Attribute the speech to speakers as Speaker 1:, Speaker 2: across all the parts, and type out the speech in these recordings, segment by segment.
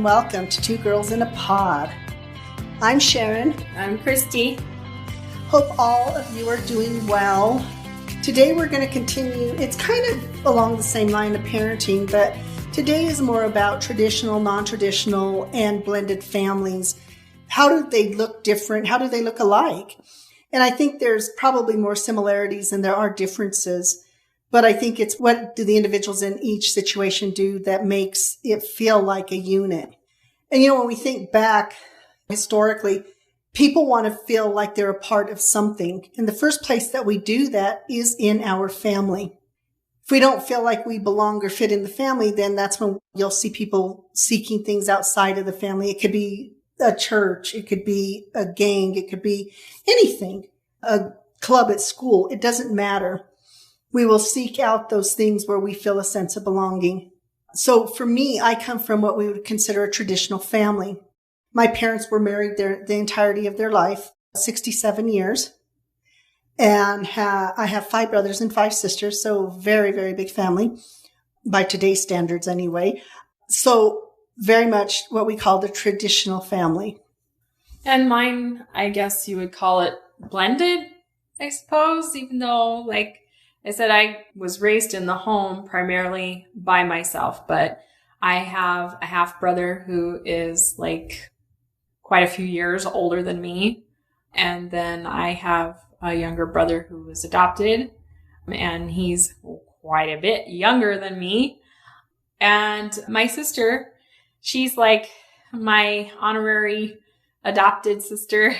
Speaker 1: and welcome to Two Girls in a Pod. I'm Sharon.
Speaker 2: I'm Christy.
Speaker 1: Hope all of you are doing well. Today we're going to continue, it's kind of along the same line of parenting, but today is more about traditional, non-traditional, and blended families. How do they look different? How do they look alike? And I think there's probably more similarities than there are differences. But I think it's what do the individuals in each situation do that makes it feel like a unit. And when we think back historically, people want to feel like they're a part of something. And the first place that we do that is in our family. If we don't feel like we belong or fit in the family, then that's when you'll see people seeking things outside of the family. It could be a church. It could be a gang. It could be anything, a club at school. It doesn't matter. We will seek out those things where we feel a sense of belonging. So for me, I come from what we would consider a traditional family. My parents were married the entirety of their life, 67 years. And I have 5 brothers and 5 sisters, so very, very big family, by today's standards anyway. So very much what we call the traditional family.
Speaker 2: And mine, I guess you would call it blended, I suppose, even though, like I said, I was raised in the home primarily by myself, but I have a half brother who is like quite a few years older than me. And then I have a younger brother who was adopted, and he's quite a bit younger than me. And my sister, she's like my honorary adopted sister.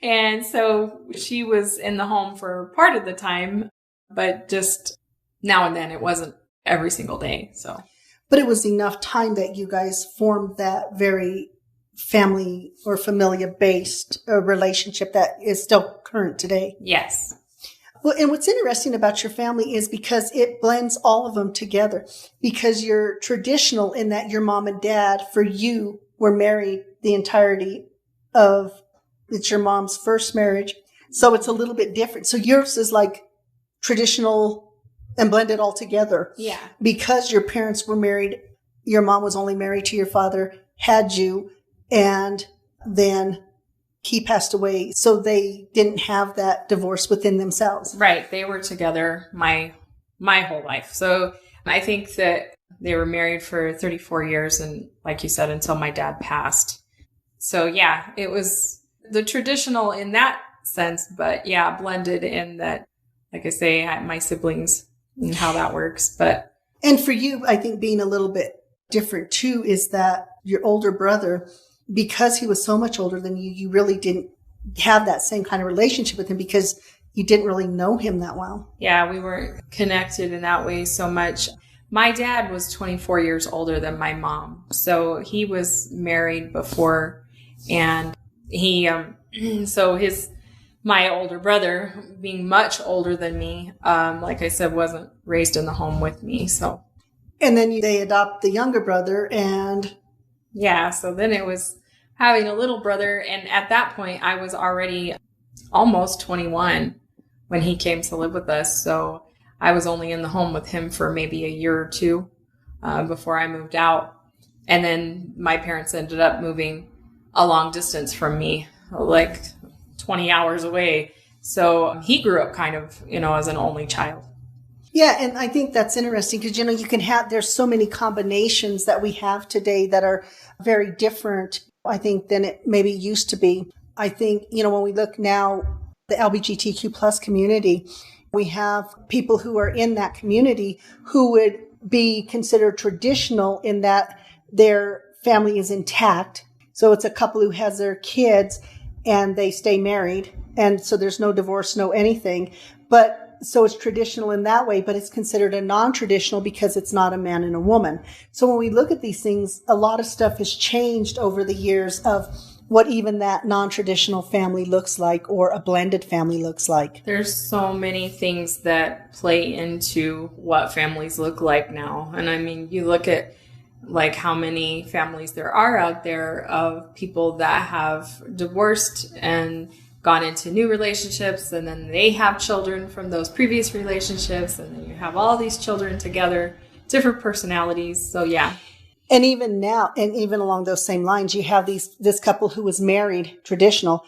Speaker 2: And so she was in the home for part of the time, but just now and then. It wasn't every single day. So,
Speaker 1: but it was enough time that you guys formed that very family or familia-based relationship that is still current today.
Speaker 2: Yes.
Speaker 1: Well, and what's interesting about your family is because it blends all of them together. Because you're traditional in that your mom and dad, for you, were married the entirety of, it's your mom's first marriage. So it's a little bit different. So yours is like traditional and blended all together.
Speaker 2: Yeah.
Speaker 1: Because your parents were married, your mom was only married to your father, had you, and then he passed away. So they didn't have that divorce within themselves.
Speaker 2: Right. They were together my whole life. So I think that they were married for 34 years. And like you said, until my dad passed. So yeah, it was the traditional in that sense, but yeah, blended in that, like I say, my siblings and how that works.
Speaker 1: And for you, I think being a little bit different too is that your older brother, because he was so much older than you, you really didn't have that same kind of relationship with him because you didn't really know him that well.
Speaker 2: Yeah, we weren't connected in that way so much. My dad was 24 years older than my mom. So he was married before, and he, my older brother, being much older than me, like I said, wasn't raised in the home with me. So,
Speaker 1: and then they adopt the younger brother, and
Speaker 2: yeah, so then it was having a little brother. And at that point, I was already almost 21 when he came to live with us. So I was only in the home with him for maybe a year or two before I moved out. And then my parents ended up moving a long distance from me, like 20 hours away. So he grew up kind of, as an only child.
Speaker 1: Yeah, and I think that's interesting because, you can have, there's so many combinations that we have today that are very different, I think, than it maybe used to be. I think, when we look now, the LGBTQ plus community, we have people who are in that community who would be considered traditional in that their family is intact. So it's a couple who has their kids and they stay married. And so there's no divorce, no anything. But so it's traditional in that way, but it's considered a non-traditional because it's not a man and a woman. So when we look at these things, a lot of stuff has changed over the years of what even that non-traditional family looks like or a blended family looks like.
Speaker 2: There's so many things that play into what families look like now. And I mean, you look at like how many families there are out there of people that have divorced and gone into new relationships, and then they have children from those previous relationships, and then you have all these children together, different personalities. So yeah.
Speaker 1: And even now, and even along those same lines, you have this couple who was married, traditional,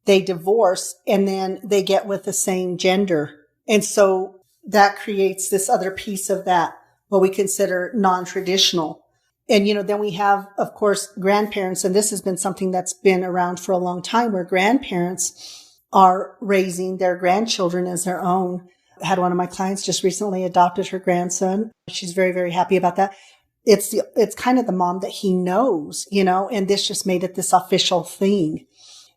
Speaker 1: they divorce and then they get with the same gender. And so that creates this other piece of that, what we consider non-traditional. And, then we have, of course, grandparents, and this has been something that's been around for a long time, where grandparents are raising their grandchildren as their own. I had one of my clients just recently adopted her grandson. She's very, very happy about that. It's kind of the mom that he knows, and this just made it this official thing.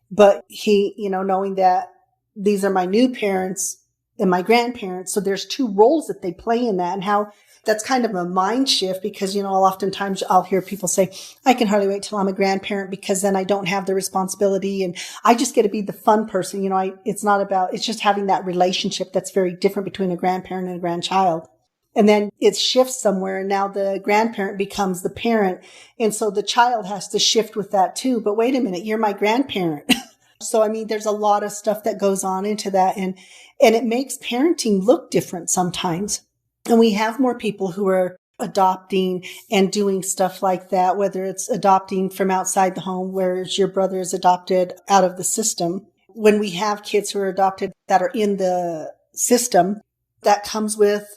Speaker 1: But he, knowing that these are my new parents and my grandparents, so there's two roles that they play in that, and how that's kind of a mind shift, because, oftentimes I'll hear people say, I can hardly wait till I'm a grandparent because then I don't have the responsibility and I just get to be the fun person. It's just having that relationship that's very different between a grandparent and a grandchild. And then it shifts somewhere, and now the grandparent becomes the parent. And so the child has to shift with that too. But wait a minute, you're my grandparent. So, there's a lot of stuff that goes on into that, and it makes parenting look different sometimes. And we have more people who are adopting and doing stuff like that, whether it's adopting from outside the home, whereas your brother is adopted out of the system. When we have kids who are adopted that are in the system, that comes with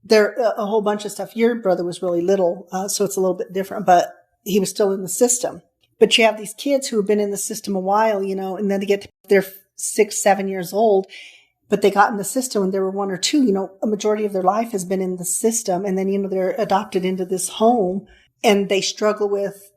Speaker 1: a whole bunch of stuff. Your brother was really little, so it's a little bit different, but he was still in the system. But you have these kids who have been in the system a while, and then they get to, they're 6, 7 years old, but they got in the system when they were 1 or 2, a majority of their life has been in the system. And then, they're adopted into this home and they struggle with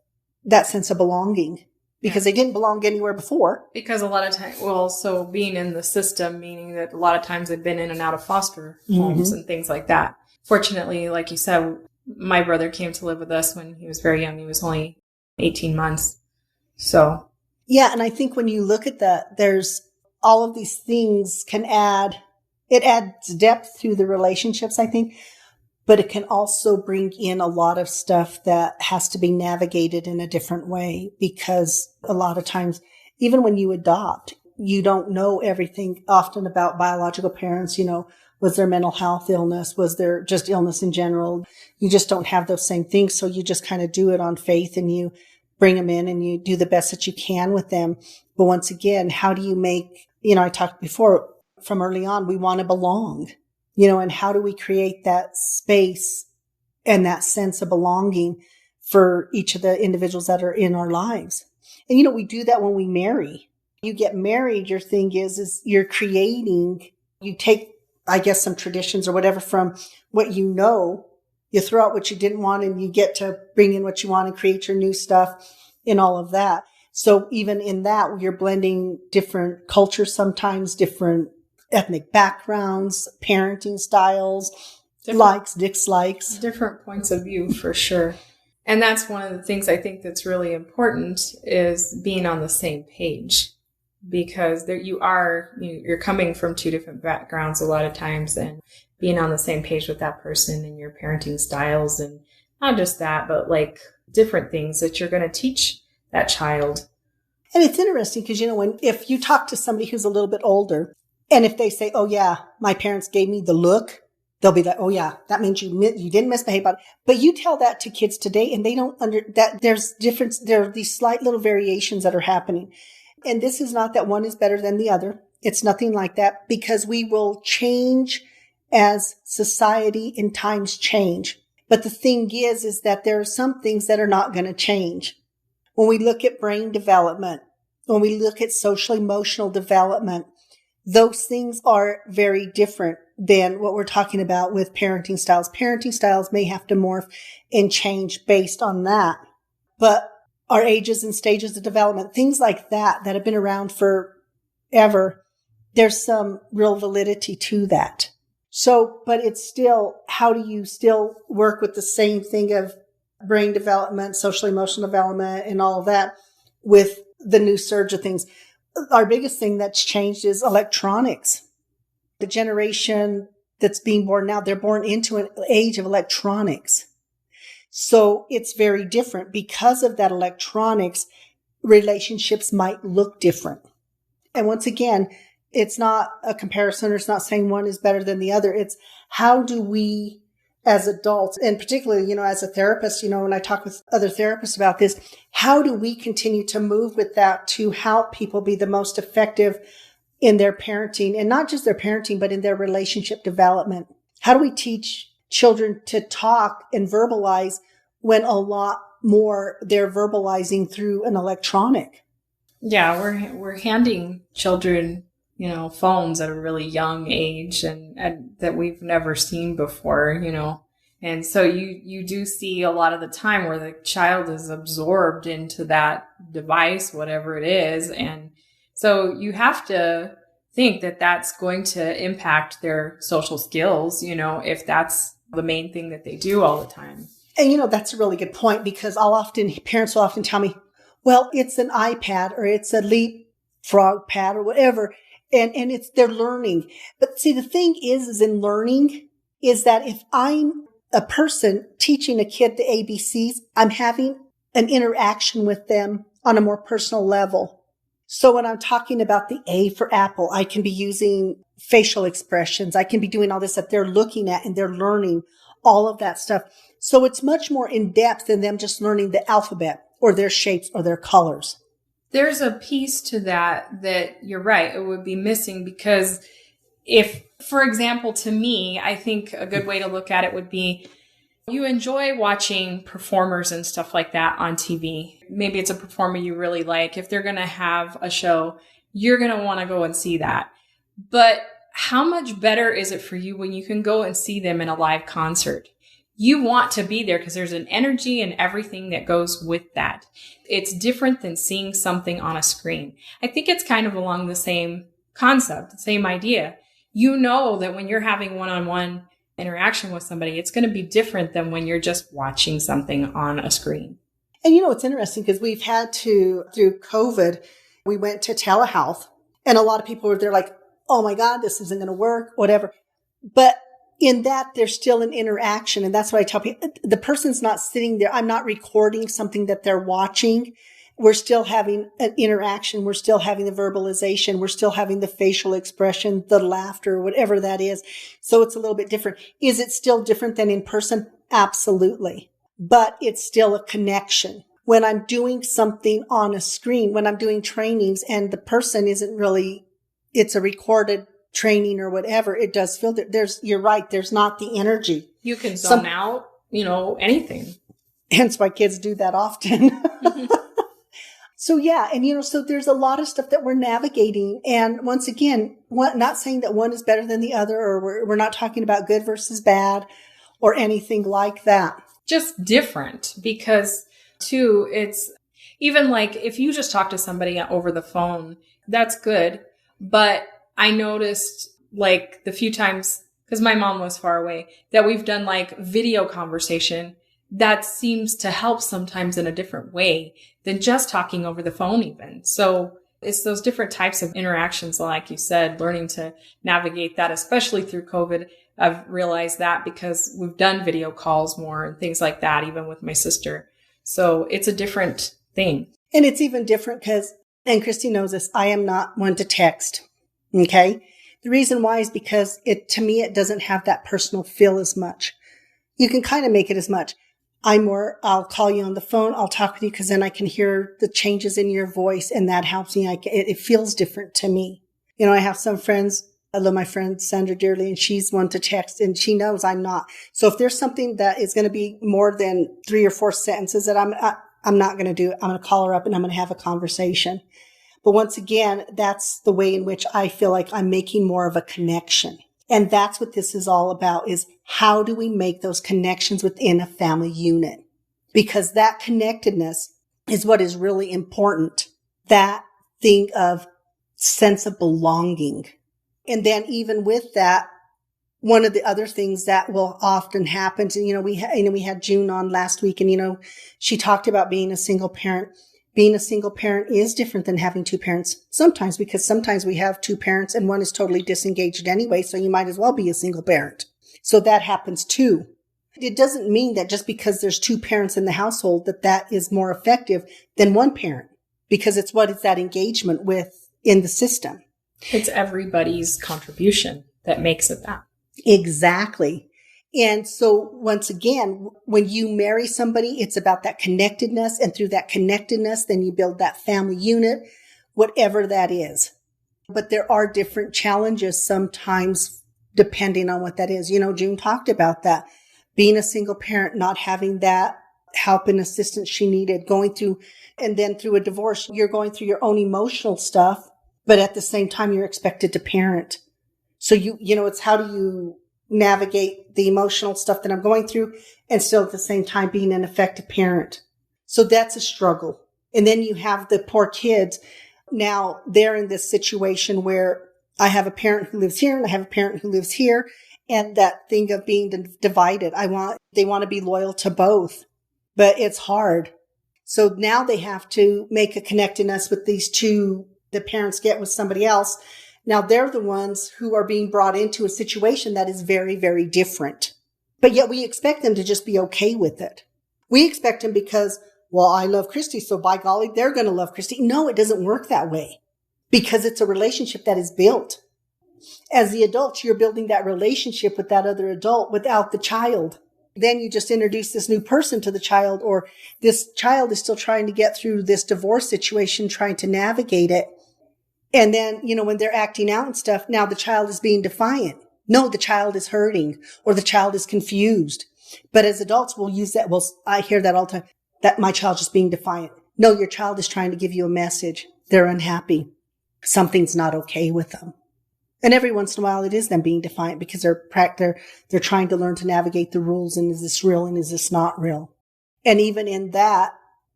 Speaker 1: that sense of belonging because they didn't belong anywhere before.
Speaker 2: Because a lot of times, so being in the system, meaning that a lot of times they've been in and out of foster homes and things like that. Fortunately, like you said, my brother came to live with us when he was very young. He was only 18 months. So.
Speaker 1: Yeah. And I think when you look at that, there's all of these things it adds depth to the relationships, I think, but it can also bring in a lot of stuff that has to be navigated in a different way, because a lot of times, even when you adopt, you don't know everything often about biological parents. Was there mental health illness? Was there just illness in general? You just don't have those same things. So you just kind of do it on faith and you bring them in and you do the best that you can with them. But once again, how do you make, I talked before from early on, we want to belong, and how do we create that space and that sense of belonging for each of the individuals that are in our lives? And, we do that when we marry. You get married, your thing is you're creating, you take, I guess, some traditions or whatever from what you throw out what you didn't want and you get to bring in what you want and create your new stuff and all of that. So even in that, you're blending different cultures, sometimes different ethnic backgrounds, parenting styles, likes, dislikes.
Speaker 2: Different points of view for sure. And that's one of the things I think that's really important is being on the same page. Because you're coming from two different backgrounds a lot of times, and being on the same page with that person and your parenting styles, and not just that, but like different things that you're going to teach that child.
Speaker 1: And it's interesting because, if you talk to somebody who's a little bit older, and if they say, oh yeah, my parents gave me the look, they'll be like, oh yeah, that means you didn't misbehave. But you tell that to kids today and they don't that there's difference. There are these slight little variations that are happening. And this is not that one is better than the other. It's nothing like that, because we will change as society and times change. But the thing is that there are some things that are not going to change. When we look at brain development, when we look at social emotional development, those things are very different than what we're talking about with parenting styles. Parenting styles may have to morph and change based on that. But our ages and stages of development, things like that have been around forever, there's some real validity to that. So, but it's still, how do you still work with the same thing of brain development, social emotional development, and all of that with the new surge of things? Our biggest thing that's changed is electronics. The generation that's being born now, they're born into an age of electronics. So it's very different. Because of that electronics, relationships might look different. And once again, it's not a comparison, or it's not saying one is better than the other. It's how do we as adults, and particularly, as a therapist, when I talk with other therapists about this, how do we continue to move with that to help people be the most effective in their parenting, and not just their parenting, but in their relationship development? How do we teach children to talk and verbalize when a lot more they're verbalizing through an electronic?
Speaker 2: Yeah, we're handing children, phones at a really young age and that we've never seen before, And so you do see a lot of the time where the child is absorbed into that device, whatever it is. And so you have to think that that's going to impact their social skills, if that's the main thing that they do all the time.
Speaker 1: And, that's a really good point, because parents will often tell me, well, it's an iPad or it's a leapfrog pad or whatever. And they're learning. But see, the thing is in learning is that if I'm a person teaching a kid the ABCs, I'm having an interaction with them on a more personal level. So when I'm talking about the A for apple, I can be using facial expressions. I can be doing all this that they're looking at and they're learning all of that stuff. So it's much more in depth than them just learning the alphabet or their shapes or their colors.
Speaker 2: There's a piece to that you're right, it would be missing, because if, for example, to me, I think a good way to look at it would be you enjoy watching performers and stuff like that on TV. Maybe it's a performer you really like. If they're going to have a show, you're going to want to go and see that. But how much better is it for you when you can go and see them in a live concert? You want to be there because there's an energy and everything that goes with that. It's different than seeing something on a screen. I think it's kind of along the same concept, the same idea. You know that when you're having one-on-one interaction with somebody, it's going to be different than when you're just watching something on a screen.
Speaker 1: And it's interesting because we've had to, through COVID, we went to telehealth, and a lot of people were there like, oh my God, this isn't going to work, whatever. But in that, there's still an interaction. And that's what I tell people. The person's not sitting there. I'm not recording something that they're watching. We're still having an interaction. We're still having the verbalization. We're still having the facial expression, the laughter, whatever that is. So it's a little bit different. Is it still different than in person? Absolutely. But it's still a connection. When I'm doing something on a screen, when I'm doing trainings and the person isn't really, it's a recorded training or whatever, it does feel that you're right, there's not the energy.
Speaker 2: You can zone out, anything.
Speaker 1: Hence why kids do that often. So yeah, and so there's a lot of stuff that we're navigating. And once again, not saying that one is better than the other, or we're not talking about good versus bad or anything like that.
Speaker 2: Just different, because too, it's even like if you just talk to somebody over the phone, that's good. But I noticed like the few times, because my mom was far away, that we've done like video conversation, that seems to help sometimes in a different way than just talking over the phone even. So it's those different types of interactions, like you said, learning to navigate that, especially through COVID. I've realized that because we've done video calls more and things like that, even with my sister. So it's a different thing.
Speaker 1: And it's even different because, and Christy knows this, I am not one to text. Okay. The reason why is because to me, it doesn't have that personal feel as much. You can kind of make it as much. I'll call you on the phone. I'll talk with you because then I can hear the changes in your voice, and that helps me. It feels different to me. I have some friends. I love my friend Sandra dearly, and she's one to text, and she knows I'm not. So if there's something that is going to be more than 3 or 4 sentences that I'm not going to do, I'm going to call her up and I'm going to have a conversation. But once again, that's the way in which I feel like I'm making more of a connection. And that's what this is all about, is how do we make those connections within a family unit? Because that connectedness is what is really important. That thing of sense of belonging. And then even with that, one of the other things that will often happen, and we had June on last week, and she talked about being a single parent. Being a single parent is different than having 2 parents sometimes, because sometimes we have 2 parents and one is totally disengaged anyway. So you might as well be a single parent. So that happens too. It doesn't mean that just because there's 2 parents in the household that is more effective than 1 parent, because it's what is that engagement in the system.
Speaker 2: It's everybody's contribution that makes it that.
Speaker 1: Exactly. And so once again, when you marry somebody, it's about that connectedness. And through that connectedness, then you build that family unit, whatever that is. But there are different challenges sometimes depending on what that is. June talked about that. Being a single parent, not having that help and assistance she needed, going through, and then through a divorce, you're going through your own emotional stuff, but at the same time, you're expected to parent. So it's how do you navigate the emotional stuff that I'm going through and still at the same time being an effective parent. So that's a struggle. And then you have the poor kids. Now they're in this situation where I have a parent who lives here and I have a parent who lives here. And that thing of being divided, they want to be loyal to both, but it's hard. So now they have to make a connectedness with these two, the parents get with somebody else. Now they're the ones who are being brought into a situation that is very, very different. But yet we expect them to just be okay with it. We expect them because, well, I love Christy, so by golly, they're going to love Christy. No, it doesn't work that way because it's a relationship that is built. As the adults, you're building that relationship with that other adult without the child. Then you just introduce this new person to the child, or this child is still trying to get through this divorce situation, trying to navigate it. And then, when they're acting out and stuff, now the child is being defiant. No, the child is hurting or the child is confused. But as adults, we'll use that. Well, I hear that all the time, that my child's just being defiant. No, your child is trying to give you a message. They're unhappy. Something's not okay with them. And every once in a while, it is them being defiant because they're trying to learn to navigate the rules. And is this real and is this not real? And even in that,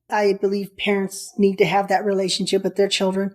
Speaker 1: I believe parents need to have that relationship with their children.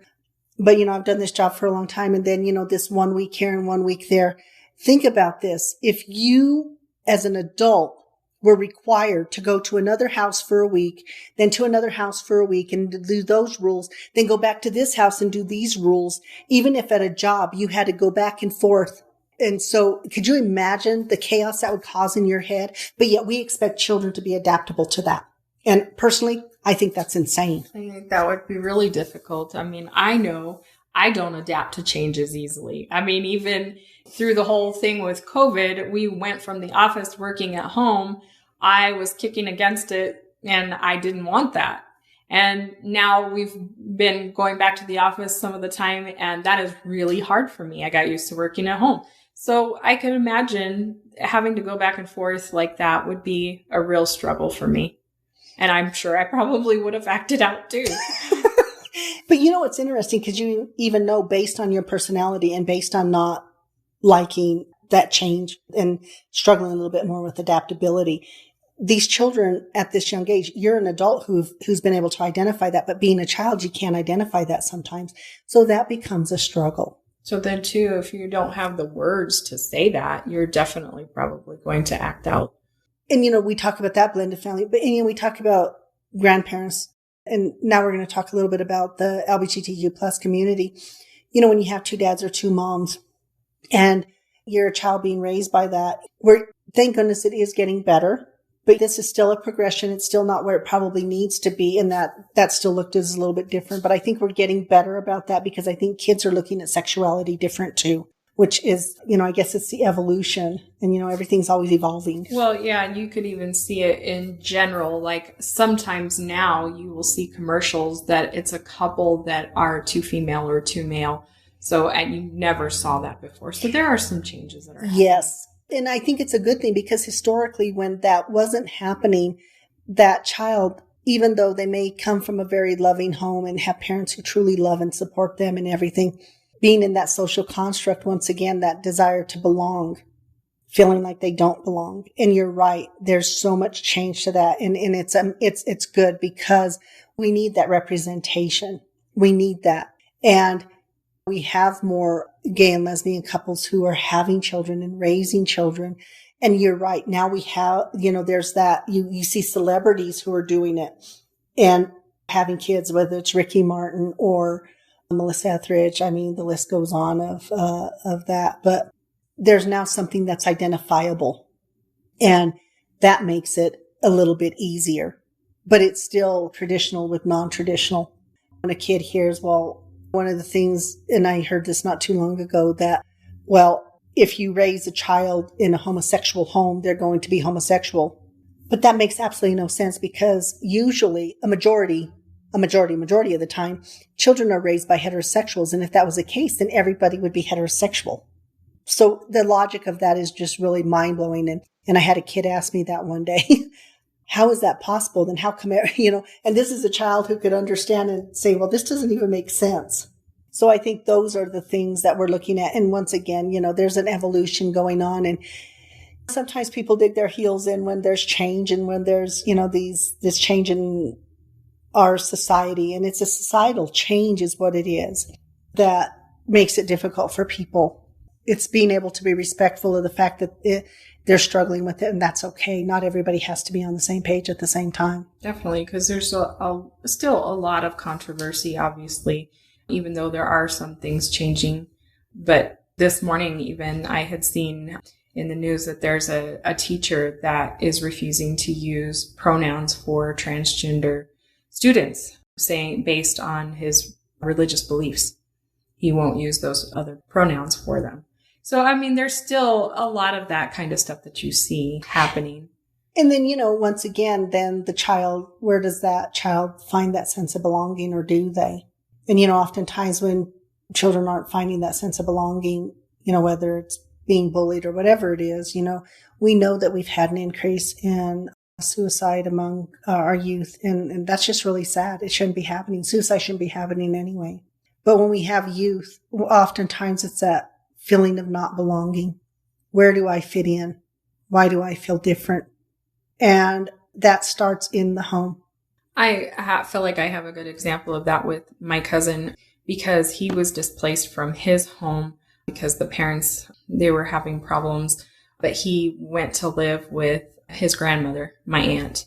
Speaker 1: But, I've done this job for a long time. And then, this 1 week here and 1 week there. Think about this. If you, as an adult, were required to go to another house for a week, then to another house for a week and do those rules, then go back to this house and do these rules. Even if at a job, you had to go back and forth. And so could you imagine the chaos that would cause in your head? But yet we expect children to be adaptable to that. And personally, I think that's insane.
Speaker 2: I think that would be really difficult. I mean, I know I don't adapt to changes easily. I mean, even through the whole thing with COVID, we went from the office working at home. I was kicking against it and I didn't want that. And now we've been going back to the office some of the time, and that is really hard for me. I got used to working at home. So I could imagine having to go back and forth like that would be a real struggle for me. And I'm sure I probably would have acted out too.
Speaker 1: But it's interesting because you even know based on your personality and based on not liking that change and struggling a little bit more with adaptability. These children at this young age, you're an adult who's been able to identify that, but being a child, you can't identify that sometimes. So that becomes a struggle.
Speaker 2: So then too, if you don't have the words to say that, you're definitely probably going to act out.
Speaker 1: And, we talk about that blended family, but we talk about grandparents. And now we're going to talk a little bit about the LGBTQ plus community. When you have two dads or two moms and you're a child being raised by that, thank goodness it is getting better. But this is still a progression. It's still not where it probably needs to be. And that still looked as a little bit different. But I think we're getting better about that because I think kids are looking at sexuality different too, which is, I guess it's the evolution and, everything's always evolving.
Speaker 2: Well, yeah, you could even see it in general. Like sometimes now you will see commercials that it's a couple that are two female or two male. So, and you never saw that before. So there are some changes that are happening.
Speaker 1: Yes. And I think it's a good thing because historically when that wasn't happening, that child, even though they may come from a very loving home and have parents who truly love and support them and everything, being in that social construct, once again, that desire to belong, feeling like they don't belong. And you're right. There's so much change to that. And it's good because we need that representation. We need that. And we have more gay and lesbian couples who are having children and raising children. And you're right. Now we have, there's that, you see celebrities who are doing it and having kids, whether it's Ricky Martin or Melissa Etheridge. I mean, the list goes on of that, but there's now something that's identifiable and that makes it a little bit easier, but it's still traditional with non-traditional. When a kid hears, well, one of the things, and I heard this not too long ago, that, well, if you raise a child in a homosexual home, they're going to be homosexual. But that makes absolutely no sense, because usually a majority of the time, children are raised by heterosexuals. And if that was the case, then everybody would be heterosexual. So the logic of that is just really mind blowing. And I had a kid ask me that one day, how is that possible? Then how come, and this is a child who could understand and say, well, this doesn't even make sense. So I think those are the things that we're looking at. And once again, there's an evolution going on, and sometimes people dig their heels in when there's change and when there's, this change in our society. And it's a societal change is what it is that makes it difficult for people. It's being able to be respectful of the fact that they're struggling with it, and that's okay. Not everybody has to be on the same page at the same time.
Speaker 2: Definitely, because there's still a lot of controversy, obviously, even though there are some things changing. But this morning, even, I had seen in the news that there's a teacher that is refusing to use pronouns for transgender students, saying based on his religious beliefs, he won't use those other pronouns for them. So, I mean, there's still a lot of that kind of stuff that you see happening.
Speaker 1: And then, once again, then the child, where does that child find that sense of belonging, or do they? And, oftentimes when children aren't finding that sense of belonging, whether it's being bullied or whatever it is, we know that we've had an increase in suicide among our youth. And that's just really sad. It shouldn't be happening. Suicide shouldn't be happening anyway. But when we have youth, oftentimes it's that feeling of not belonging. Where do I fit in? Why do I feel different? And that starts in the home.
Speaker 2: I feel like I have a good example of that with my cousin, because he was displaced from his home because the parents, they were having problems, but he went to live with his grandmother, my aunt.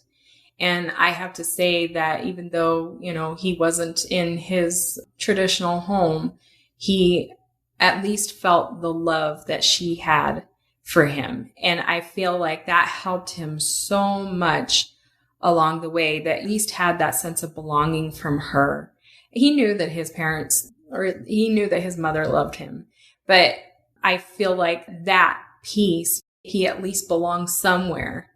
Speaker 2: And I have to say that even though, he wasn't in his traditional home, he at least felt the love that she had for him. And I feel like that helped him so much along the way, that at least had that sense of belonging from her. He knew that his parents, or he knew that his mother loved him. But I feel like that piece, he at least belongs somewhere,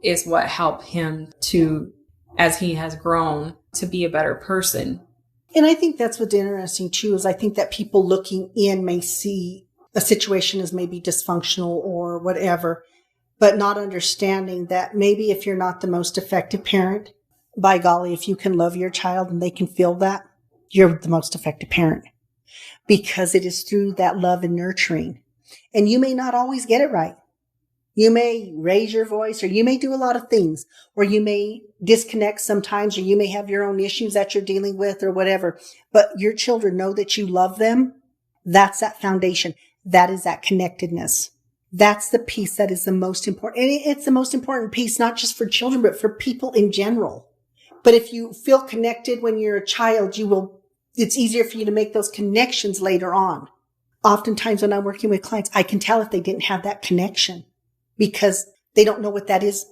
Speaker 2: is what helped him to, as he has grown, to be a better person.
Speaker 1: And I think that's what's interesting too, is I think that people looking in may see a situation as maybe dysfunctional or whatever, but not understanding that maybe if you're not the most effective parent, by golly, if you can love your child and they can feel that, you're the most effective parent, because it is through that love and nurturing. And you may not always get it right. You may raise your voice, or you may do a lot of things, or you may disconnect sometimes, or you may have your own issues that you're dealing with or whatever. But your children know that you love them. That's that foundation. That is that connectedness. That's the piece that is the most important. And it's the most important piece, not just for children, but for people in general. But if you feel connected when you're a child, it's easier for you to make those connections later on. Oftentimes when I'm working with clients, I can tell if they didn't have that connection, because they don't know what that is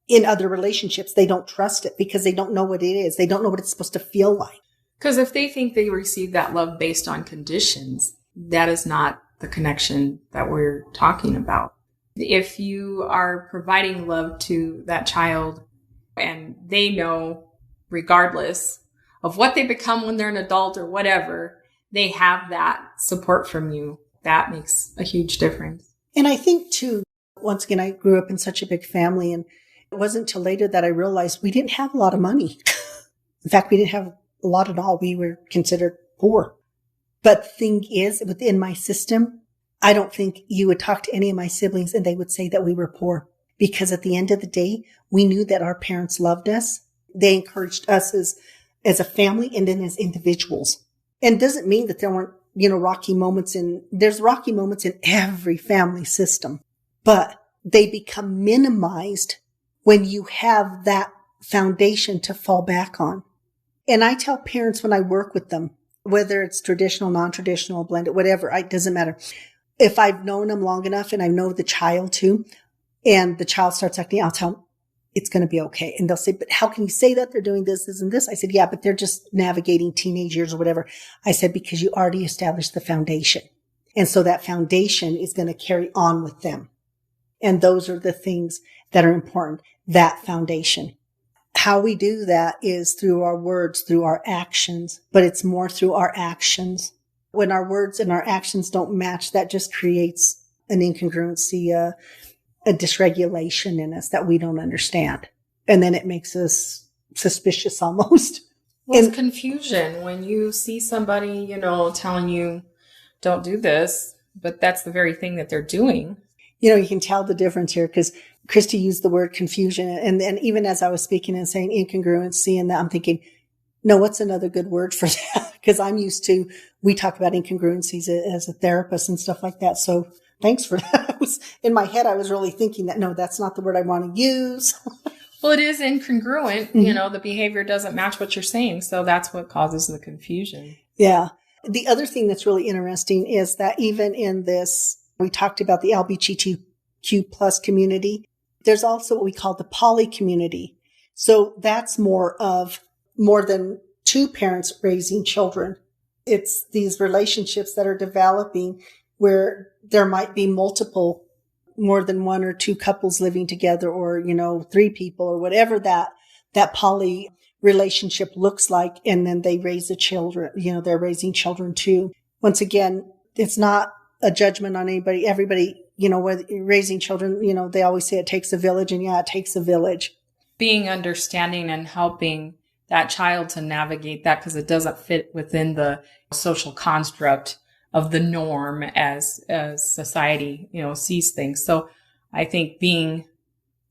Speaker 1: in other relationships. They don't trust it because they don't know what it is. They don't know what it's supposed to feel like.
Speaker 2: Because if they think they receive that love based on conditions, that is not the connection that we're talking about. If you are providing love to that child and they know, regardless of what they become when they're an adult or whatever, they have that support from you, that makes a huge difference.
Speaker 1: And I think too, once again, I grew up in such a big family, and it wasn't until later that I realized we didn't have a lot of money. In fact, we didn't have a lot at all. We were considered poor. But the thing is, within my system, I don't think you would talk to any of my siblings and they would say that we were poor, because at the end of the day, we knew that our parents loved us. They encouraged us as a family and then as individuals. And it doesn't mean that there weren't, rocky moments there's rocky moments in every family system, but they become minimized when you have that foundation to fall back on. And I tell parents when I work with them, whether it's traditional, non-traditional, blended, whatever, it doesn't matter. If I've known them long enough and I know the child too, and the child starts acting, I'll tell them it's going to be okay. And they'll say, but how can you say that? They're doing this, this, and this. I said, yeah, but they're just navigating teenage years or whatever. I said, because you already established the foundation. And so that foundation is going to carry on with them. And those are the things that are important, that foundation. How we do that is through our words, through our actions, but it's more through our actions. When our words and our actions don't match, that just creates an incongruency, a dysregulation in us that we don't understand. And then it makes us suspicious almost.
Speaker 2: Well, it's confusion when you see somebody, telling you don't do this, but that's the very thing that they're doing.
Speaker 1: You can tell the difference here because Christy used the word confusion. And then even as I was speaking and saying incongruency and that, I'm thinking, no, what's another good word for that? Because I'm used to, we talk about incongruencies as a therapist and stuff like that. So thanks for that. In my head, I was really thinking that, no, that's not the word I want to use.
Speaker 2: Well, it is incongruent. Mm-hmm. The behavior doesn't match what you're saying. So that's what causes the confusion.
Speaker 1: Yeah. The other thing that's really interesting is that even in this, we talked about the LGBTQ plus community. There's also what we call the poly community. So that's more than two parents raising children. It's these relationships that are developing where there might be more than one or two couples living together or, three people or whatever that poly relationship looks like. And then they raise the children, they're raising children too. Once again, it's not a judgment on anybody. Everybody, whether you're raising children, they always say it takes a village, and yeah, it takes a village.
Speaker 2: Being understanding and helping that child to navigate that because it doesn't fit within the social construct of the norm as society, sees things. So I think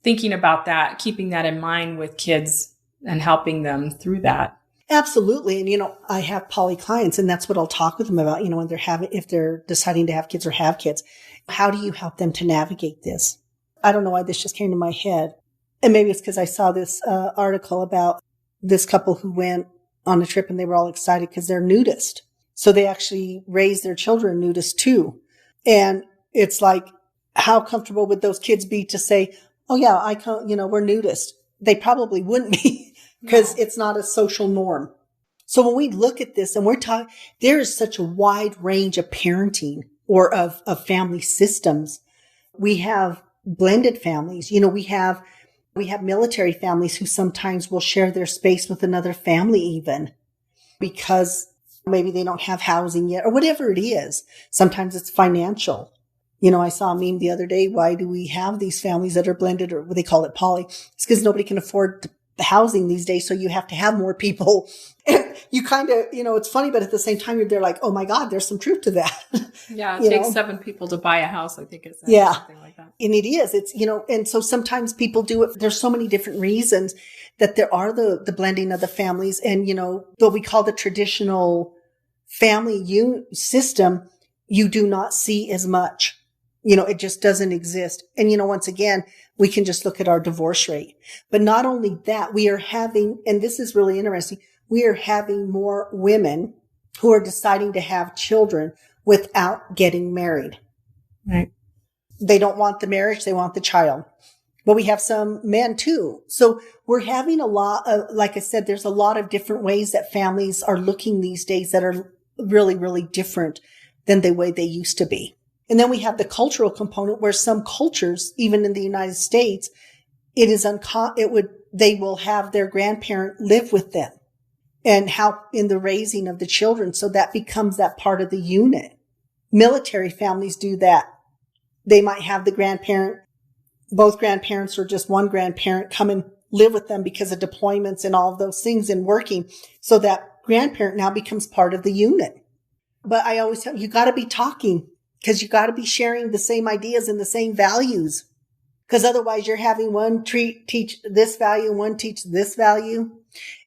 Speaker 2: thinking about that, keeping that in mind with kids and helping them through that.
Speaker 1: Absolutely. And, I have poly clients and that's what I'll talk with them about, when if they're deciding to have kids or have kids, how do you help them to navigate this? I don't know why this just came to my head. And maybe it's because I saw this article about this couple who went on a trip and they were all excited because they're nudist. So they actually raised their children nudist too. And it's like, how comfortable would those kids be to say, oh yeah, we're nudist? They probably wouldn't be because it's not a social norm. So when we look at this and we're talking, there is such a wide range of parenting or of family systems. We have blended families. We have military families who sometimes will share their space with another family even because maybe they don't have housing yet or whatever it is. Sometimes it's financial. I saw a meme the other day. Why do we have these families that are blended or what they call it poly? It's because nobody can afford the housing these days. So you have to have more people. You kind of, it's funny, but at the same time, they're like, oh my God, there's some truth to that.
Speaker 2: Yeah. It takes 7 people to buy a house. I think it's something like that.
Speaker 1: And it is. It's, and so sometimes people do it. There's so many different reasons that there are the blending of the families and, what we call the traditional family system, you do not see as much. It just doesn't exist. And, once again, we can just look at our divorce rate. But not only that, we are having, and this is really interesting, we are having more women who are deciding to have children without getting married.
Speaker 2: Right.
Speaker 1: They don't want the marriage. They want the child. But we have some men too. So we're having a lot of, like I said, there's a lot of different ways that families are looking these days that are really, really different than the way they used to be. And then we have the cultural component where some cultures, even in the United States, they will have their grandparent live with them and help in the raising of the children. So that becomes that part of the unit. Military families do that. They might have the grandparent, both grandparents or just one grandparent come and live with them because of deployments and all of those things and working. So that grandparent now becomes part of the unit. But I always tell you got to be talking. Because you got to be sharing the same ideas and the same values. Because otherwise you're having one teach this value and one teach this value.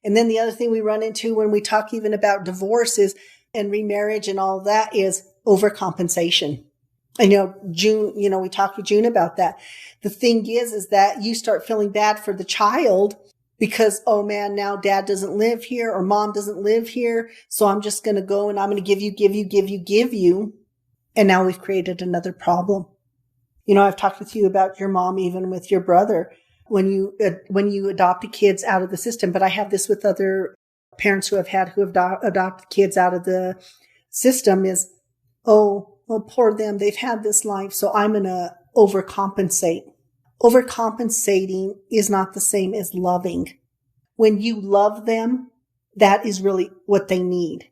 Speaker 1: And then the other thing we run into when we talk even about divorces and remarriage and all that is overcompensation. And, June, we talked with June about that. The thing is that you start feeling bad for the child because, oh man, now dad doesn't live here or mom doesn't live here. So I'm just going to go and I'm going to give you. And now we've created another problem. I've talked with you about your mom, even with your brother, when you adopted kids out of the system. But I have this with other parents who have adopted kids out of the system is, oh, well, poor them, they've had this life, so I'm going to overcompensate. Overcompensating is not the same as loving. When you love them, that is really what they need.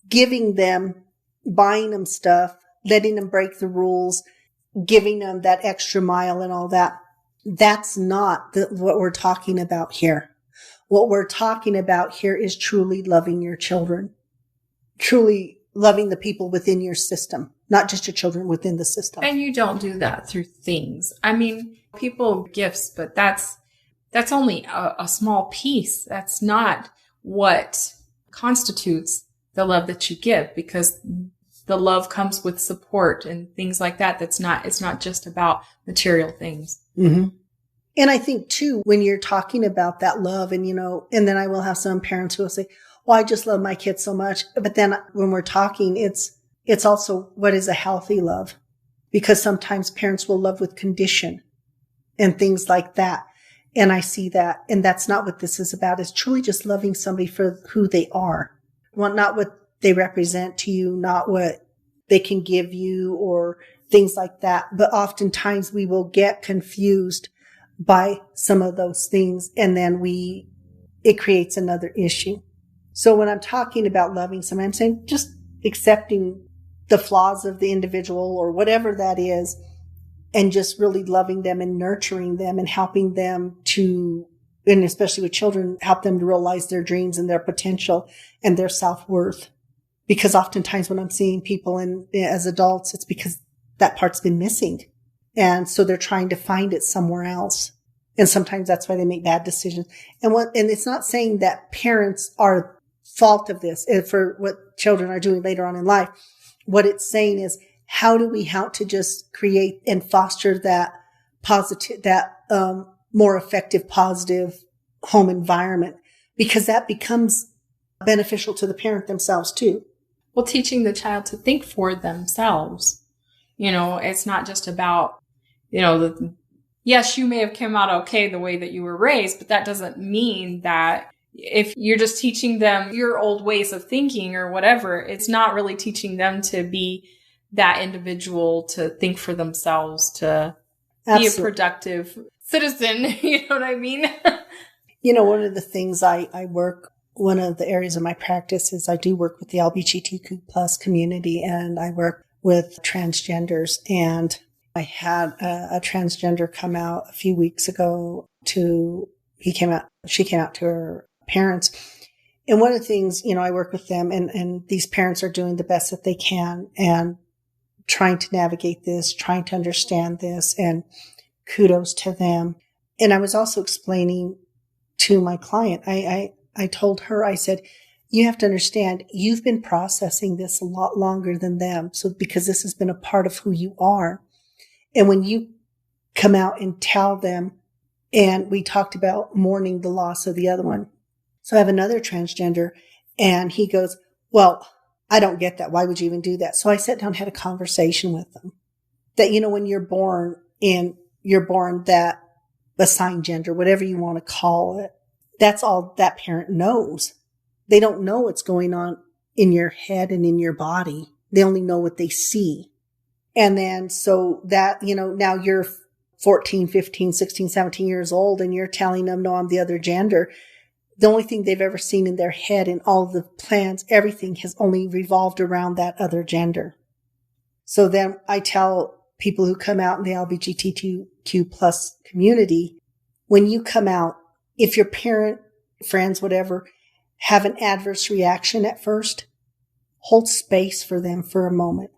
Speaker 1: Giving them, buying them stuff, letting them break the rules, giving them that extra mile and all that, that's not what we're talking about here. What we're talking about here is truly loving your children, truly loving the people within your system, not just your children within the system.
Speaker 2: And you don't do that through things. I mean, people gifts, but that's only a small piece. That's not what constitutes the love that you give, because the love comes with support and things like that. It's not just about material things.
Speaker 1: Mm-hmm. And I think too, when you're talking about that love and, and then I will have some parents who will say, well, I just love my kids so much. But then when we're talking, it's also what is a healthy love, because sometimes parents will love with condition and things like that. And I see that. And that's not what this is about. It's truly just loving somebody for who they are. Well, not what they represent to you, not what they can give you or things like that. But oftentimes we will get confused by some of those things. And then it creates another issue. So when I'm talking about loving somebody, I'm saying just accepting the flaws of the individual or whatever that is, and just really loving them and nurturing them and helping them to, and especially with children, help them to realize their dreams and their potential and their self-worth. Because oftentimes when I'm seeing people as adults, it's because that part's been missing. And so they're trying to find it somewhere else. And sometimes that's why they make bad decisions. And it's not saying that parents are fault of this for what children are doing later on in life. What it's saying is, how do we help to just create and foster that positive, more effective, positive home environment? Because that becomes beneficial to the parent themselves too.
Speaker 2: Well, teaching the child to think for themselves. It's not just about, yes, you may have come out okay the way that you were raised, but that doesn't mean that if you're just teaching them your old ways of thinking or whatever, it's not really teaching them to be that individual, to think for themselves, to be a productive citizen. You know what I mean?
Speaker 1: One of the things one of the areas of my practice is I do work with the LGBTQ plus community, and I work with transgenders. And I had a transgender come out a few weeks ago she came out to her parents. And one of the things, I work with them and these parents are doing the best that they can and trying to navigate this, trying to understand this, and kudos to them. And I was also explaining to my client, I told her, I said, you have to understand, you've been processing this a lot longer than them. So because this has been a part of who you are. And when you come out and tell them, and we talked about mourning the loss of the other one. So I have another transgender and he goes, well, I don't get that. Why would you even do that? So I sat down and had a conversation with them that, when you're born that assigned gender, whatever you want to call it, that's all that parent knows. They don't know what's going on in your head and in your body. They only know what they see. And then so that, now you're 14, 15, 16, 17 years old and you're telling them, no, I'm the other gender. The only thing they've ever seen in their head and all the plans, everything has only revolved around that other gender. So then I tell people who come out in the LGBTQ plus community, when you come out, if your parent, friends, whatever, have an adverse reaction at first, hold space for them for a moment.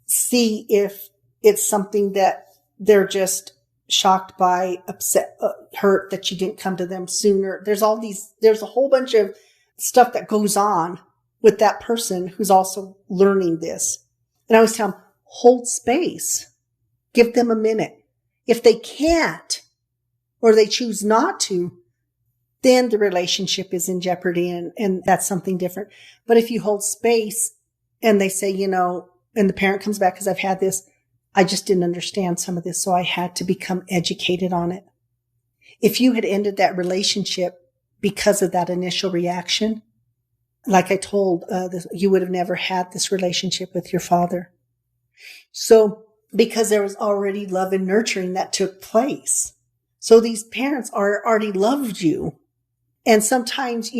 Speaker 1: See if it's something that they're just shocked by, upset, hurt that you didn't come to them sooner. There's a whole bunch of stuff that goes on with that person who's also learning this. And I always tell them, hold space. Give them a minute. If they can't, or they choose not to, then the relationship is in jeopardy and that's something different. But if you hold space and they say, and the parent comes back, because I've had this, I just didn't understand some of this, so I had to become educated on it. If you had ended that relationship because of that initial reaction, like I told, you would have never had this relationship with your father. So because there was already love and nurturing that took place. So these parents already loved you. And sometimes,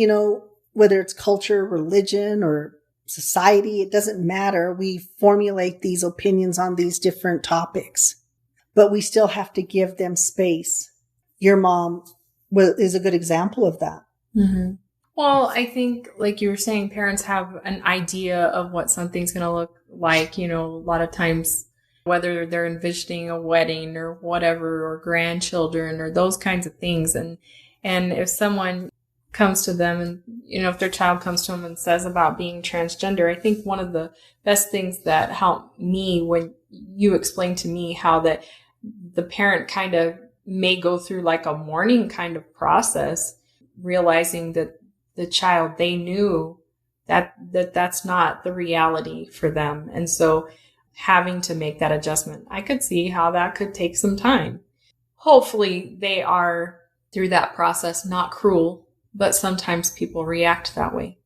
Speaker 1: whether it's culture, religion, or society, it doesn't matter. We formulate these opinions on these different topics, but we still have to give them space. Your mom is a good example of that.
Speaker 2: Mm-hmm. Well, I think, like you were saying, parents have an idea of what something's going to look like. A lot of times, whether they're envisioning a wedding or whatever, or grandchildren or those kinds of things. And if someone comes to them and, if their child comes to them and says about being transgender, I think one of the best things that helped me when you explained to me how that the parent kind of may go through like a mourning kind of process, realizing that the child, they knew that's not the reality for them. And so having to make that adjustment, I could see how that could take some time. Hopefully they are, through that process, not cruel, but sometimes people react that way.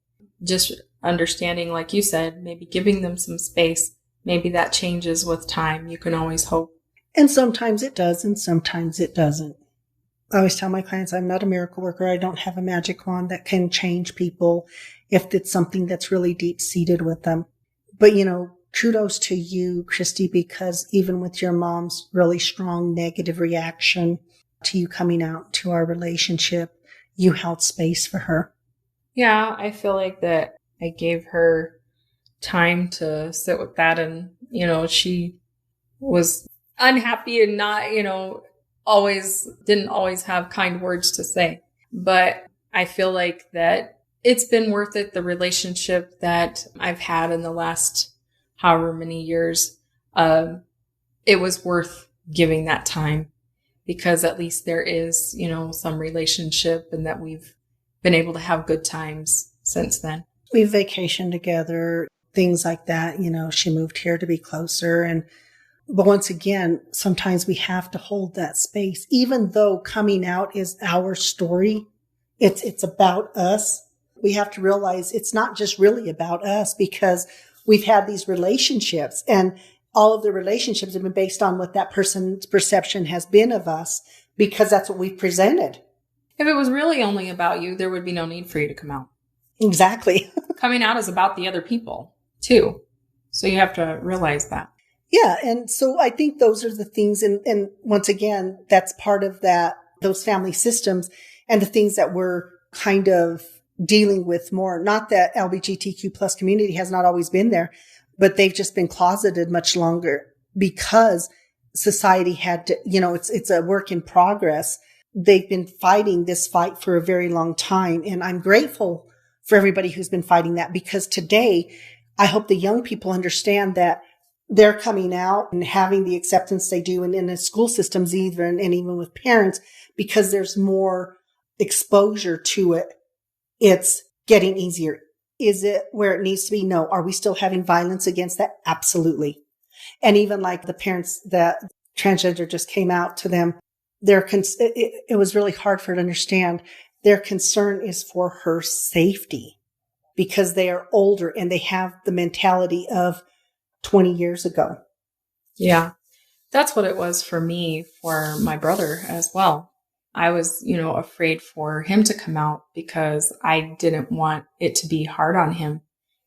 Speaker 2: Just understanding, like you said, maybe giving them some space. Maybe that changes with time. You can always hope.
Speaker 1: And sometimes it does, and sometimes it doesn't. I always tell my clients, I'm not a miracle worker. I don't have a magic wand that can change people if it's something that's really deep-seated with them. But, kudos to you, Christy, because even with your mom's really strong negative reaction to you coming out to our relationship, you held space for her.
Speaker 2: Yeah, I feel like that I gave her time to sit with that. And, she was unhappy and not, didn't always have kind words to say. But I feel like that it's been worth it, the relationship that I've had in the last however many years. It was worth giving that time, because at least there is, some relationship, and that we've been able to have good times since then.
Speaker 1: We've vacationed together, things like that. She moved here to be closer. But once again, sometimes we have to hold that space, even though coming out is our story. It's about us. We have to realize it's not just really about us, because we've had these relationships, and all of the relationships have been based on what that person's perception has been of us, because that's what we've presented.
Speaker 2: If it was really only about you, there would be no need for you to come out.
Speaker 1: Exactly. Coming
Speaker 2: out is about the other people too. So you have to realize that.
Speaker 1: Yeah. And so I think those are the things. And once again, that's part of those family systems and the things that we're kind of dealing with more. Not that LGBTQ plus community has not always been there, but they've just been closeted much longer because society had to, it's a work in progress. They've been fighting this fight for a very long time. And I'm grateful for everybody who's been fighting that, because today I hope the young people understand that they're coming out and having the acceptance they do, and in the school systems even, and even with parents, because there's more exposure to it. It's getting easier. Is it where it needs to be? No. Are we still having violence against that? Absolutely. And even like the parents that transgender just came out to them, it was really hard for her to understand. Their concern is for her safety, because they are older and they have the mentality of 20 years ago.
Speaker 2: Yeah. That's what it was for me, for my brother as well. I was, afraid for him to come out because I didn't want it to be hard on him.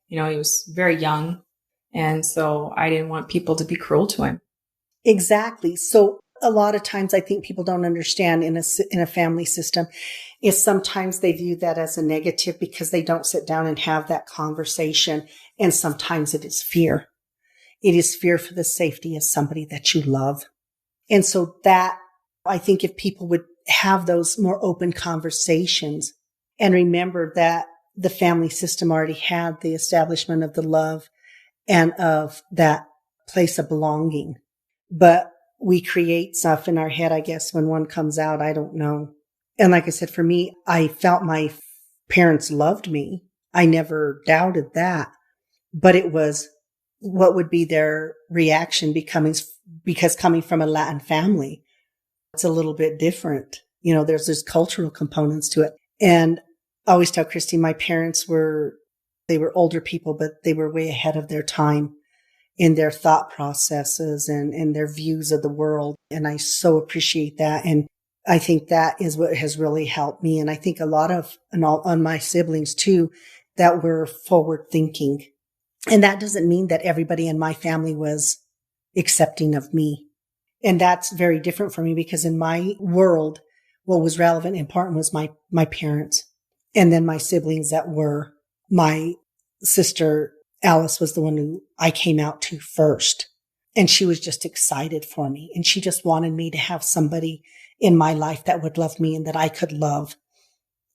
Speaker 2: He was very young. And so I didn't want people to be cruel to him.
Speaker 1: Exactly. So a lot of times I think people don't understand in a family system is sometimes they view that as a negative because they don't sit down and have that conversation. And sometimes it is fear. It is fear for the safety of somebody that you love. And so that, I think if people would have those more open conversations and remember that the family system already had the establishment of the love and of that place of belonging. But we create stuff in our head, I guess, when one comes out. I don't know. And like I said, for me, I felt my parents loved me. I never doubted that. But it was, what would be their reaction because coming from a Latin family, it's a little bit different. There's those cultural components to it. And I always tell Christy, my parents they were older people, but they were way ahead of their time. in their thought processes and their views of the world. And I so appreciate that. And I think that is what has really helped me. And I think a lot of, and all on my siblings too, that were forward thinking. And that doesn't mean that everybody in my family was accepting of me. And that's very different for me because in my world, what was relevant and important was my parents. And then my siblings that were, my sister Alice was the one who I came out to first. And she was just excited for me. And she just wanted me to have somebody in my life that would love me and that I could love.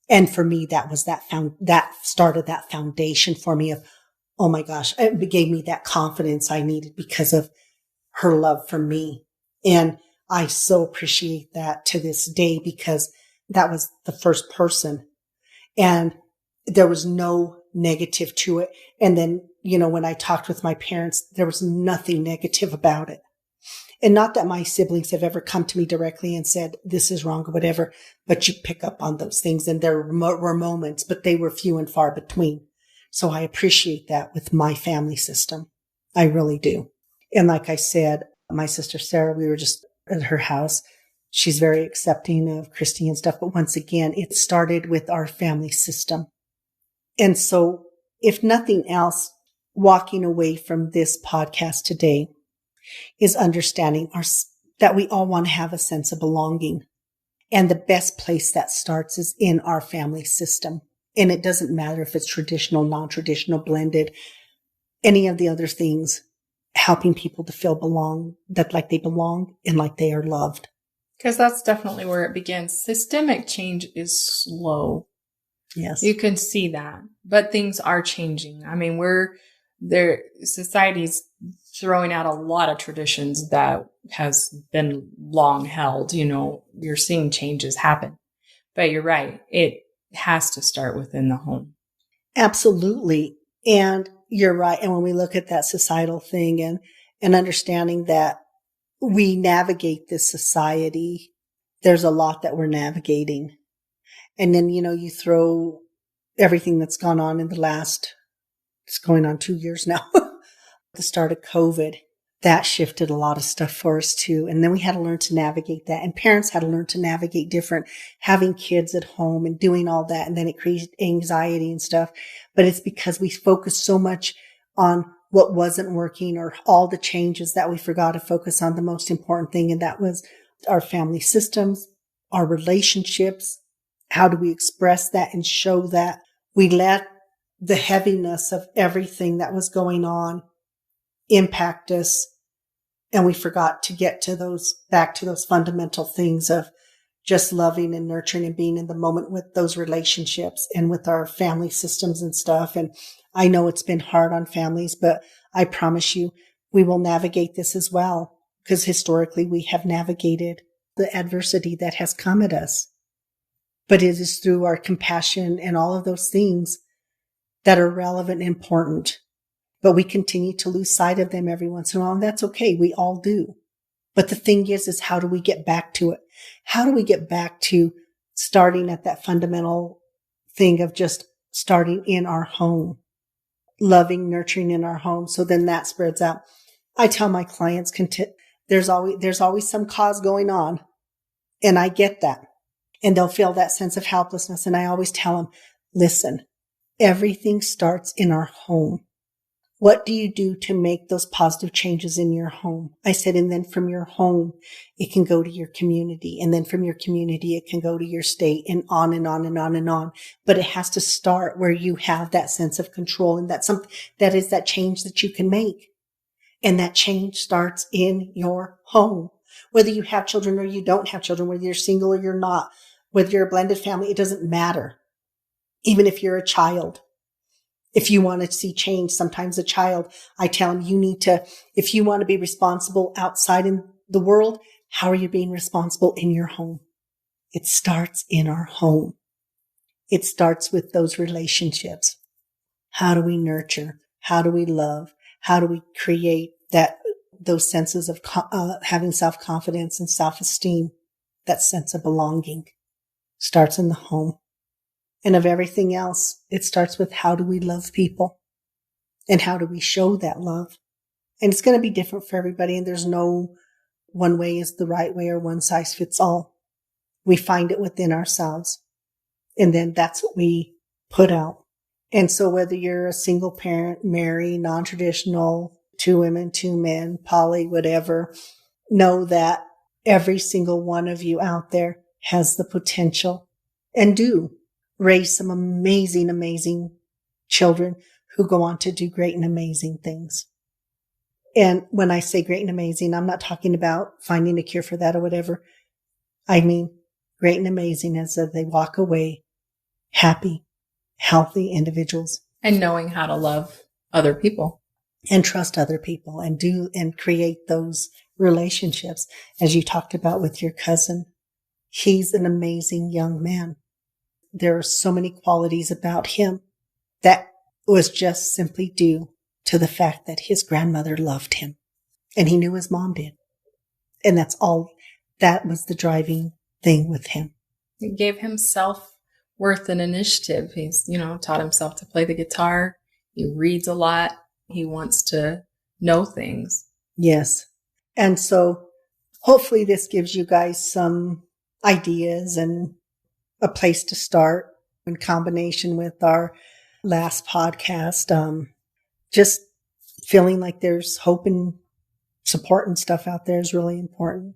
Speaker 1: And for me, that was that started that foundation for me of, oh my gosh, it gave me that confidence I needed because of her love for me. And I so appreciate that to this day because that was the first person and there was no negative to it. And then, when I talked with my parents, there was nothing negative about it. And not that my siblings have ever come to me directly and said, this is wrong or whatever, but you pick up on those things. And there were moments, but they were few and far between. So I appreciate that with my family system. I really do. And like I said, my sister Sarah, we were just at her house. She's very accepting of Christy and stuff. But once again, it started with our family system. And so if nothing else, walking away from this podcast today is understanding that we all want to have a sense of belonging. And the best place that starts is in our family system. And it doesn't matter if it's traditional, non-traditional, blended, any of the other things, helping people to feel that like they belong and like they are loved.
Speaker 2: Because that's definitely where it begins. Systemic change is slow.
Speaker 1: Yes.
Speaker 2: You can see that, but things are changing. I mean, society's throwing out a lot of traditions that has been long held. You're seeing changes happen, but you're right. It has to start within the home.
Speaker 1: Absolutely. And you're right. And when we look at that societal thing and understanding that we navigate this society, there's a lot that we're navigating. And then, you throw everything that's gone on in it's going on 2 years now, the start of COVID, that shifted a lot of stuff for us too. And then we had to learn to navigate that. And parents had to learn to navigate different, having kids at home and doing all that. And then it created anxiety and stuff. But it's because we focused so much on what wasn't working or all the changes that we forgot to focus on the most important thing. And that was our family systems, our relationships. How do we express that and show that? We let the heaviness of everything that was going on impact us. And we forgot to get back to those fundamental things of just loving and nurturing and being in the moment with those relationships and with our family systems and stuff. And I know it's been hard on families, but I promise you, we will navigate this as well. Because historically, we have navigated the adversity that has come at us. But it is through our compassion and all of those things that are relevant and important. But we continue to lose sight of them every once in a while. And that's okay. We all do. But the thing is how do we get back to it? How do we get back to starting at that fundamental thing of just starting in our home, loving, nurturing in our home? So then that spreads out. I tell my clients, there's always some cause going on. And I get that. And they'll feel that sense of helplessness. And I always tell them, listen, everything starts in our home. What do you do to make those positive changes in your home? I said, and then from your home, it can go to your community. And then from your community, it can go to your state and on and on and on and on. But it has to start where you have that sense of control. And that's something that is that change that you can make. And that change starts in your home. Whether you have children or you don't have children, whether you're single or you're not, whether you're a blended family, it doesn't matter. Even if you're a child. If you want to see change, sometimes a child, I tell them if you want to be responsible outside in the world, how are you being responsible in your home? It starts in our home. It starts with those relationships. How do we nurture? How do we love? How do we create those senses of having self-confidence and self-esteem? That sense of belonging starts in the home. And of everything else, it starts with how do we love people? And how do we show that love? And it's going to be different for everybody. And there's no one way is the right way or one size fits all. We find it within ourselves. And then that's what we put out. And so whether you're a single parent, married, non-traditional, 2 women, 2 men, poly, whatever, know that every single one of you out there has the potential and do raise some amazing, amazing children who go on to do great and amazing things. And when I say great and amazing, I'm not talking about finding a cure for that or whatever. I mean, great and amazing as that they walk away happy, healthy individuals.
Speaker 2: And knowing how to love other people.
Speaker 1: And trust other people and do and create those relationships. As you talked about with your cousin, he's an amazing young man. There are so many qualities about him that was just simply due to the fact that his grandmother loved him and he knew his mom did. And that's all. That was the driving thing with him.
Speaker 2: It gave him self-worth and initiative. He's, taught himself to play the guitar. He reads a lot. He wants to know things.
Speaker 1: Yes. And so hopefully this gives you guys some ideas and a place to start in combination with our last podcast. Just feeling like there's hope and support and stuff out there is really important.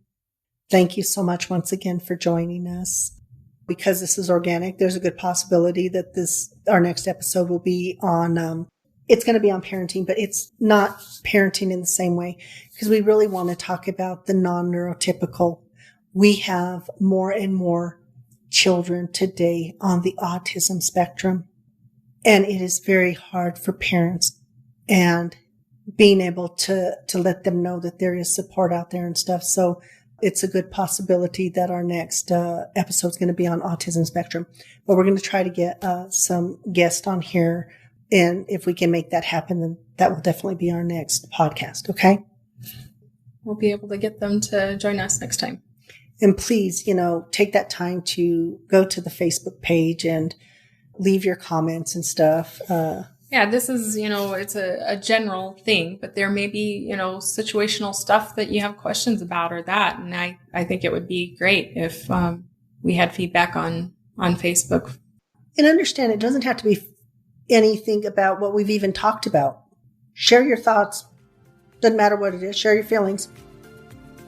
Speaker 1: Thank you so much once again for joining us. Because this is organic, there's a good possibility that our next episode will be on, it's going to be on parenting, but it's not parenting in the same way because we really want to talk about the non-neurotypical. We have more and more children today on the autism spectrum, and it is very hard for parents and being able to let them know that there is support out there and stuff. So it's a good possibility that our next episode is going to be on autism spectrum, but we're going to try to get some guests on here. And if we can make that happen, then that will definitely be our next podcast. Okay.
Speaker 2: We'll be able to get them to join us next time.
Speaker 1: And please, take that time to go to the Facebook page and leave your comments and stuff.
Speaker 2: Yeah, this is, it's a general thing, but there may be, situational stuff that you have questions about or that. And I think it would be great if we had feedback on Facebook.
Speaker 1: And understand it doesn't have to be anything about what we've even talked about. Share your thoughts. Doesn't matter what it is. Share your feelings.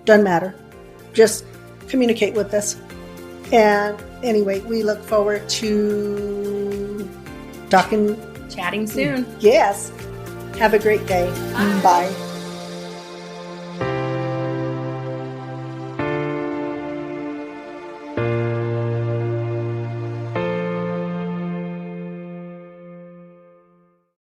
Speaker 1: Doesn't matter. Just communicate with us. And anyway, we look forward to chatting
Speaker 2: soon.
Speaker 1: Yes. Have a great day. Bye.